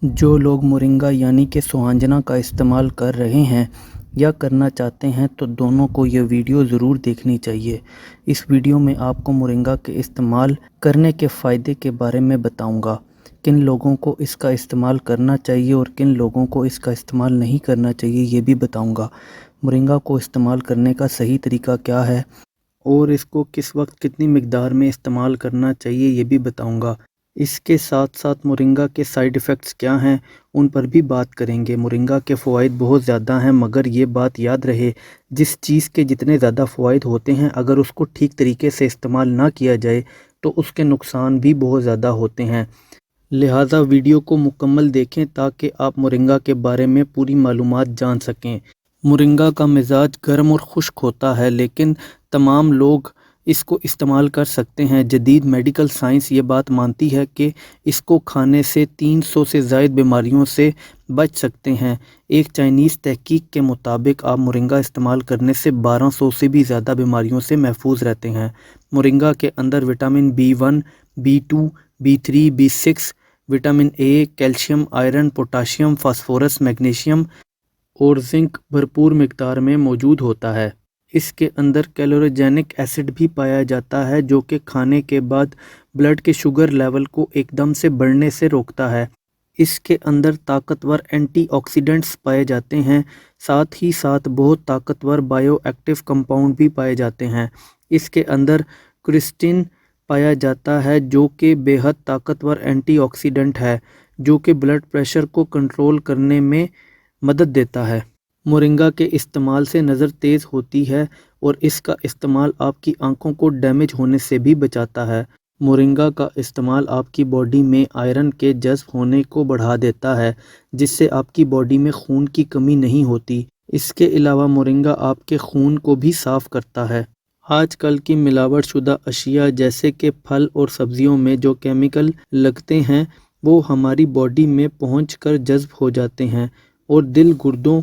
جو لوگ مورنگا یعنی کہ سوہانجنا کا استعمال کر رہے ہیں یا کرنا چاہتے ہیں تو دونوں کو یہ ویڈیو ضرور دیکھنی چاہیے۔ اس ویڈیو میں آپ کو مورنگا کے استعمال کرنے کے فائدے کے بارے میں بتاؤں گا، کن لوگوں کو اس کا استعمال کرنا چاہیے اور کن لوگوں کو اس کا استعمال نہیں کرنا چاہیے یہ بھی بتاؤں گا۔ مورنگا کو استعمال کرنے کا صحیح طریقہ کیا ہے اور اس کو کس وقت کتنی مقدار میں استعمال کرنا چاہیے یہ بھی بتاؤں گا۔ اس کے ساتھ ساتھ مورنگا کے سائیڈ ایفیکٹس کیا ہیں ان پر بھی بات کریں گے۔ مورنگا کے فوائد بہت زیادہ ہیں، مگر یہ بات یاد رہے جس چیز کے جتنے زیادہ فوائد ہوتے ہیں اگر اس کو ٹھیک طریقے سے استعمال نہ کیا جائے تو اس کے نقصان بھی بہت زیادہ ہوتے ہیں۔ لہٰذا ویڈیو کو مکمل دیکھیں تاکہ آپ مورنگا کے بارے میں پوری معلومات جان سکیں۔ مورنگا کا مزاج گرم اور خشک ہوتا ہے، لیکن تمام لوگ اس کو استعمال کر سکتے ہیں۔ جدید میڈیکل سائنس یہ بات مانتی ہے کہ اس کو کھانے سے 300 سے زائد بیماریوں سے بچ سکتے ہیں۔ ایک چائنیز تحقیق کے مطابق آپ مورنگا استعمال کرنے سے 1200 سے بھی زیادہ بیماریوں سے محفوظ رہتے ہیں۔ مورنگا کے اندر vitamin B1، B2، B3، B6، vitamin A, calcium, iron, potassium, phosphorus, magnesium اور زنک بھرپور مقدار میں موجود ہوتا ہے۔ اس کے اندر کیلوروجینک ایسڈ بھی پایا جاتا ہے جو کہ کھانے کے بعد بلڈ کے شوگر لیول کو ایک دم سے بڑھنے سے روکتا ہے۔ اس کے اندر طاقتور اینٹی آکسیڈنٹس پائے جاتے ہیں، ساتھ ہی ساتھ بہت طاقتور بائیو ایکٹیو کمپاؤنڈ بھی پائے جاتے ہیں۔ اس کے اندر کوئرسٹین پایا جاتا ہے جو کہ بے حد طاقتور اینٹی آکسیڈنٹ ہے جو کہ بلڈ پریشر کو کنٹرول کرنے میں مدد دیتا ہے۔ مورنگا کے استعمال سے نظر تیز ہوتی ہے اور اس کا استعمال آپ کی آنکھوں کو ڈیمیج ہونے سے بھی بچاتا ہے۔ مورنگا کا استعمال آپ کی باڈی میں آئرن کے جذب ہونے کو بڑھا دیتا ہے جس سے آپ کی باڈی میں خون کی کمی نہیں ہوتی۔ اس کے علاوہ مورنگا آپ کے خون کو بھی صاف کرتا ہے۔ آج کل کی ملاوٹ شدہ اشیاء جیسے کہ پھل اور سبزیوں میں جو کیمیکل لگتے ہیں وہ ہماری باڈی میں پہنچ کر جذب ہو جاتے ہیں اور دل، گردوں،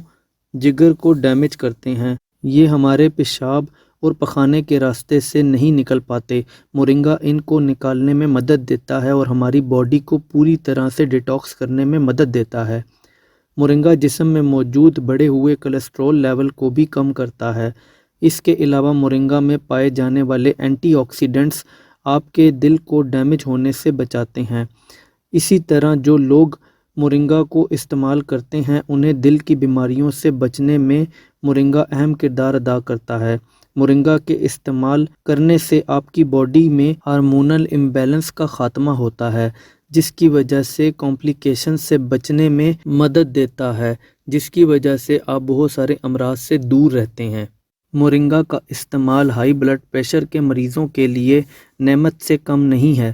جگر کو ڈیمیج کرتے ہیں۔ یہ ہمارے پیشاب اور پخانے کے راستے سے نہیں نکل پاتے۔ مورنگا ان کو نکالنے میں مدد دیتا ہے اور ہماری باڈی کو پوری طرح سے ڈیٹاکس کرنے میں مدد دیتا ہے۔ مورنگا جسم میں موجود بڑھے ہوئے کولیسٹرول لیول کو بھی کم کرتا ہے۔ اس کے علاوہ مورنگا میں پائے جانے والے اینٹی آکسیڈنٹس آپ کے دل کو ڈیمیج ہونے سے بچاتے ہیں۔ اسی طرح جو لوگ مورنگا کو استعمال کرتے ہیں انہیں دل کی بیماریوں سے بچنے میں مورنگا اہم کردار ادا کرتا ہے۔ مورنگا کے استعمال کرنے سے آپ کی باڈی میں ہارمونل امبیلنس کا خاتمہ ہوتا ہے جس کی وجہ سے کمپلیکیشن سے بچنے میں مدد دیتا ہے، جس کی وجہ سے آپ بہت سارے امراض سے دور رہتے ہیں۔ مورنگا کا استعمال ہائی بلڈ پریشر کے مریضوں کے لیے نعمت سے کم نہیں ہے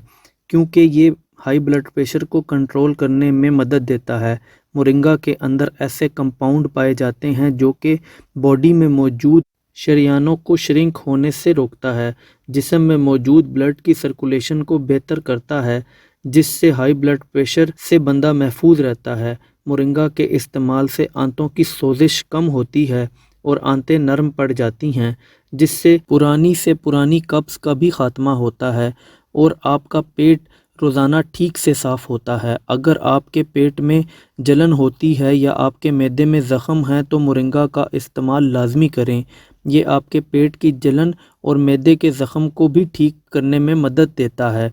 کیونکہ یہ ہائی بلڈ پریشر کو کنٹرول کرنے میں مدد دیتا ہے۔ مورنگا کے اندر ایسے کمپاؤنڈ پائے جاتے ہیں جو کہ باڈی میں موجود شریانوں کو شرنک ہونے سے روکتا ہے، جسم میں موجود بلڈ کی سرکولیشن کو بہتر کرتا ہے جس سے ہائی بلڈ پریشر سے بندہ محفوظ رہتا ہے۔ مورنگا کے استعمال سے آنتوں کی سوزش کم ہوتی ہے اور آنتیں نرم پڑ جاتی ہیں جس سے پرانی قبض کا بھی خاتمہ ہوتا ہے اور آپ کا پیٹ روزانہ ٹھیک سے صاف ہوتا ہے۔ اگر آپ کے پیٹ میں جلن ہوتی ہے یا آپ کے معدے میں زخم ہیں تو مورنگا کا استعمال لازمی کریں۔ یہ آپ کے پیٹ کی جلن اور معدے کے زخم کو بھی ٹھیک کرنے میں مدد دیتا ہے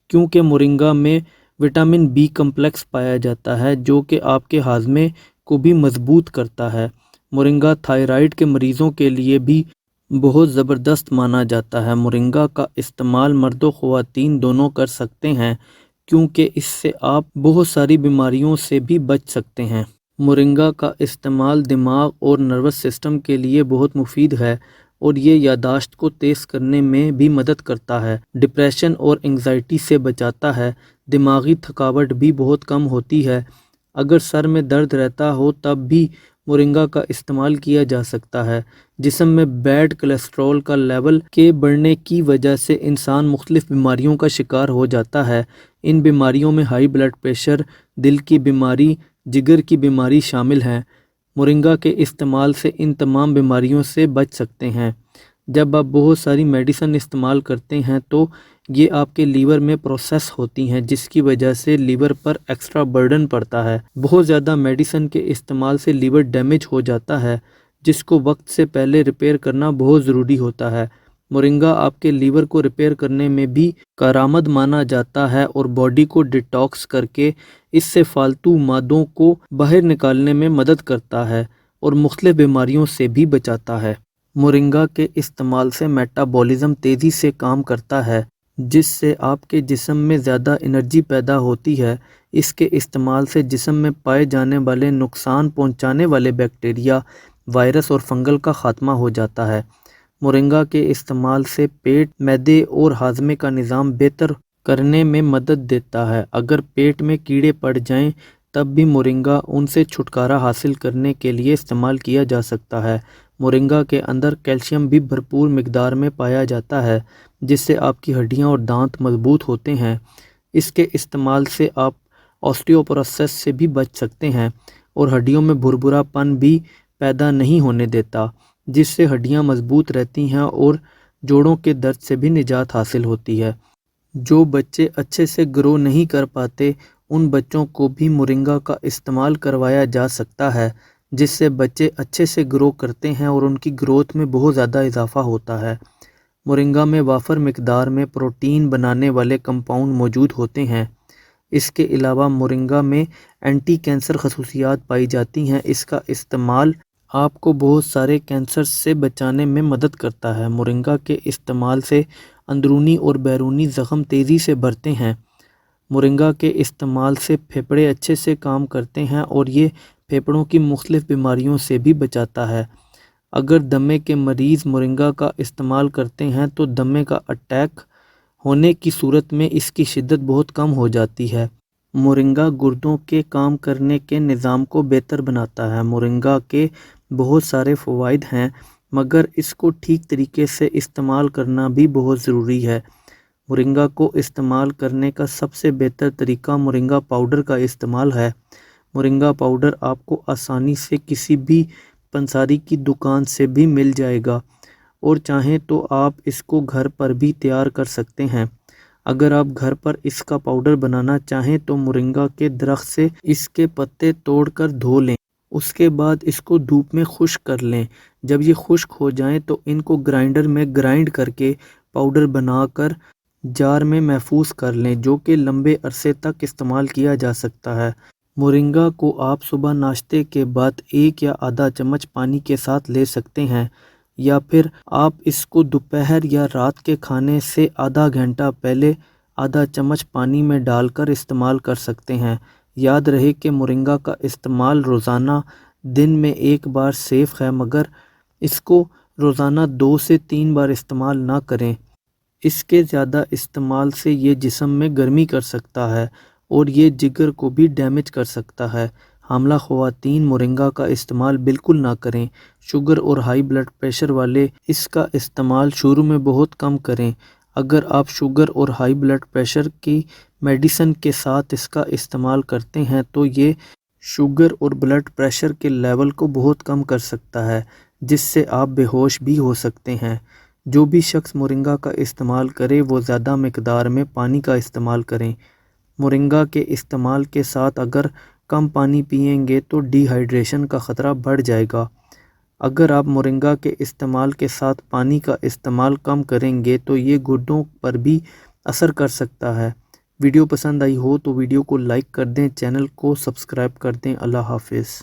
کیونکہ مورنگا میں وٹامن بی کمپلیکس پایا جاتا ہے جو کہ آپ کے ہاضمے کو بھی مضبوط کرتا ہے۔ مورنگا تھائرائیڈ کے مریضوں کے لیے بھی بہت زبردست مانا جاتا ہے۔ مورنگا کا استعمال مرد و خواتین دونوں کر سکتے ہیں کیونکہ اس سے آپ بہت ساری بیماریوں سے بھی بچ سکتے ہیں۔ مورنگا کا استعمال دماغ اور نروس سسٹم کے لیے بہت مفید ہے اور یہ یادداشت کو تیز کرنے میں بھی مدد کرتا ہے، ڈپریشن اور انگزائٹی سے بچاتا ہے، دماغی تھکاوٹ بھی بہت کم ہوتی ہے۔ اگر سر میں درد رہتا ہو تب بھی مورنگا کا استعمال کیا جا سکتا ہے۔ جسم میں بیڈ کولیسٹرول کا لیول کے بڑھنے کی وجہ سے انسان مختلف بیماریوں کا شکار ہو جاتا ہے۔ ان بیماریوں میں ہائی بلڈ پریشر، دل کی بیماری، جگر کی بیماری شامل ہیں۔ مورنگا کے استعمال سے ان تمام بیماریوں سے بچ سکتے ہیں۔ جب آپ بہت ساری میڈیسن استعمال کرتے ہیں تو یہ آپ کے لیور میں پروسیس ہوتی ہیں، جس کی وجہ سے لیور پر ایکسٹرا برڈن پڑتا ہے۔ بہت زیادہ میڈیسن کے استعمال سے لیور ڈیمیج ہو جاتا ہے، جس کو وقت سے پہلے ریپیئر کرنا بہت ضروری ہوتا ہے۔ مورنگا آپ کے لیور کو ریپیئر کرنے میں بھی کارآمد مانا جاتا ہے اور باڈی کو ڈیٹاکس کر کے اس سے فالتو مادوں کو باہر نکالنے میں مدد کرتا ہے اور مختلف بیماریوں سے بھی بچاتا ہے۔ مورنگا کے استعمال سے میٹابولزم تیزی سے کام کرتا ہے، جس سے آپ کے جسم میں زیادہ انرجی پیدا ہوتی ہے۔ اس کے استعمال سے جسم میں پائے جانے والے نقصان پہنچانے والے بیکٹیریا، وائرس اور فنگل کا خاتمہ ہو جاتا ہے۔ مورنگا کے استعمال سے پیٹ، معدے اور ہاضمے کا نظام بہتر کرنے میں مدد دیتا ہے۔ اگر پیٹ میں کیڑے پڑ جائیں تب بھی مورنگا ان سے چھٹکارا حاصل کرنے کے لیے استعمال کیا جا سکتا ہے۔ مورنگا کے اندر کیلشیم بھی بھرپور مقدار میں پایا جاتا ہے، جس سے آپ کی ہڈیاں اور دانت مضبوط ہوتے ہیں۔ اس کے استعمال سے آپ آسٹیوپوروسس سے بھی بچ سکتے ہیں اور ہڈیوں میں بھربھرا پن بھی پیدا نہیں ہونے دیتا، جس سے ہڈیاں مضبوط رہتی ہیں اور جوڑوں کے درد سے بھی نجات حاصل ہوتی ہے۔ جو بچے اچھے سے گرو نہیں کر پاتے، ان بچوں کو بھی مورنگا کا استعمال کروایا جا سکتا ہے، جس سے بچے اچھے سے گرو کرتے ہیں اور ان کی گروتھ میں بہت زیادہ اضافہ ہوتا ہے۔ مورنگا میں وافر مقدار میں پروٹین بنانے والے کمپاؤنڈ موجود ہوتے ہیں۔ اس کے علاوہ مورنگا میں اینٹی کینسر خصوصیات پائی جاتی ہیں۔ اس کا استعمال آپ کو بہت سارے کینسر سے بچانے میں مدد کرتا ہے۔ مورنگا کے استعمال سے اندرونی اور بیرونی زخم تیزی سے بھرتے ہیں۔ مورنگا کے استعمال سے پھیپھڑے اچھے سے کام کرتے ہیں اور یہ پھیپھڑوں کی مختلف بیماریوں سے بھی بچاتا ہے۔ اگر دمے کے مریض مورنگا کا استعمال کرتے ہیں تو دمے کا اٹیک ہونے کی صورت میں اس کی شدت بہت کم ہو جاتی ہے۔ مورنگا گردوں کے کام کرنے کے نظام کو بہتر بناتا ہے۔ مورنگا کے بہت سارے فوائد ہیں، مگر اس کو ٹھیک طریقے سے استعمال کرنا بھی بہت ضروری ہے۔ مورنگا کو استعمال کرنے کا سب سے بہتر طریقہ مورنگا پاؤڈر کا استعمال ہے۔ مورنگا پاؤڈر آپ کو آسانی سے کسی بھی پنساری کی دکان سے بھی مل جائے گا، اور چاہیں تو آپ اس کو گھر پر بھی تیار کر سکتے ہیں۔ اگر آپ گھر پر اس کا پاؤڈر بنانا چاہیں تو مورنگا کے درخت سے اس کے پتے توڑ کر دھو لیں، اس کے بعد اس کو دھوپ میں خشک کر لیں۔ جب یہ خشک ہو جائیں تو ان کو گرائنڈر میں گرائنڈ کر کے پاؤڈر بنا کر جار میں محفوظ کر لیں، جو کہ لمبے عرصے تک استعمال کیا جا سکتا ہے۔ مورنگا کو آپ صبح ناشتے کے بعد 1 یا آدھا چمچ پانی کے ساتھ لے سکتے ہیں، یا پھر آپ اس کو دوپہر یا رات کے کھانے سے آدھا گھنٹہ پہلے آدھا چمچ پانی میں ڈال کر استعمال کر سکتے ہیں۔ یاد رہے کہ مورنگا کا استعمال روزانہ دن میں 1 بار سیف ہے، مگر اس کو روزانہ 2 سے 3 بار استعمال نہ کریں۔ اس کے زیادہ استعمال سے یہ جسم میں گرمی کر سکتا ہے اور یہ جگر کو بھی ڈیمیج کر سکتا ہے۔ حاملہ خواتین مورنگا کا استعمال بالکل نہ کریں۔ شوگر اور ہائی بلڈ پریشر والے اس کا استعمال شروع میں بہت کم کریں۔ اگر آپ شوگر اور ہائی بلڈ پریشر کی میڈیسن کے ساتھ اس کا استعمال کرتے ہیں تو یہ شوگر اور بلڈ پریشر کے لیول کو بہت کم کر سکتا ہے، جس سے آپ بے ہوش بھی ہو سکتے ہیں۔ جو بھی شخص مورنگا کا استعمال کرے وہ زیادہ مقدار میں پانی کا استعمال کریں۔ مورنگا کے استعمال کے ساتھ اگر کم پانی پئیں گے تو ڈی ہائیڈریشن کا خطرہ بڑھ جائے گا۔ اگر آپ مورنگا کے استعمال کے ساتھ پانی کا استعمال کم کریں گے تو یہ گردوں پر بھی اثر کر سکتا ہے۔ ویڈیو پسند آئی ہو تو ویڈیو کو لائک کر دیں، چینل کو سبسکرائب کر دیں۔ اللہ حافظ۔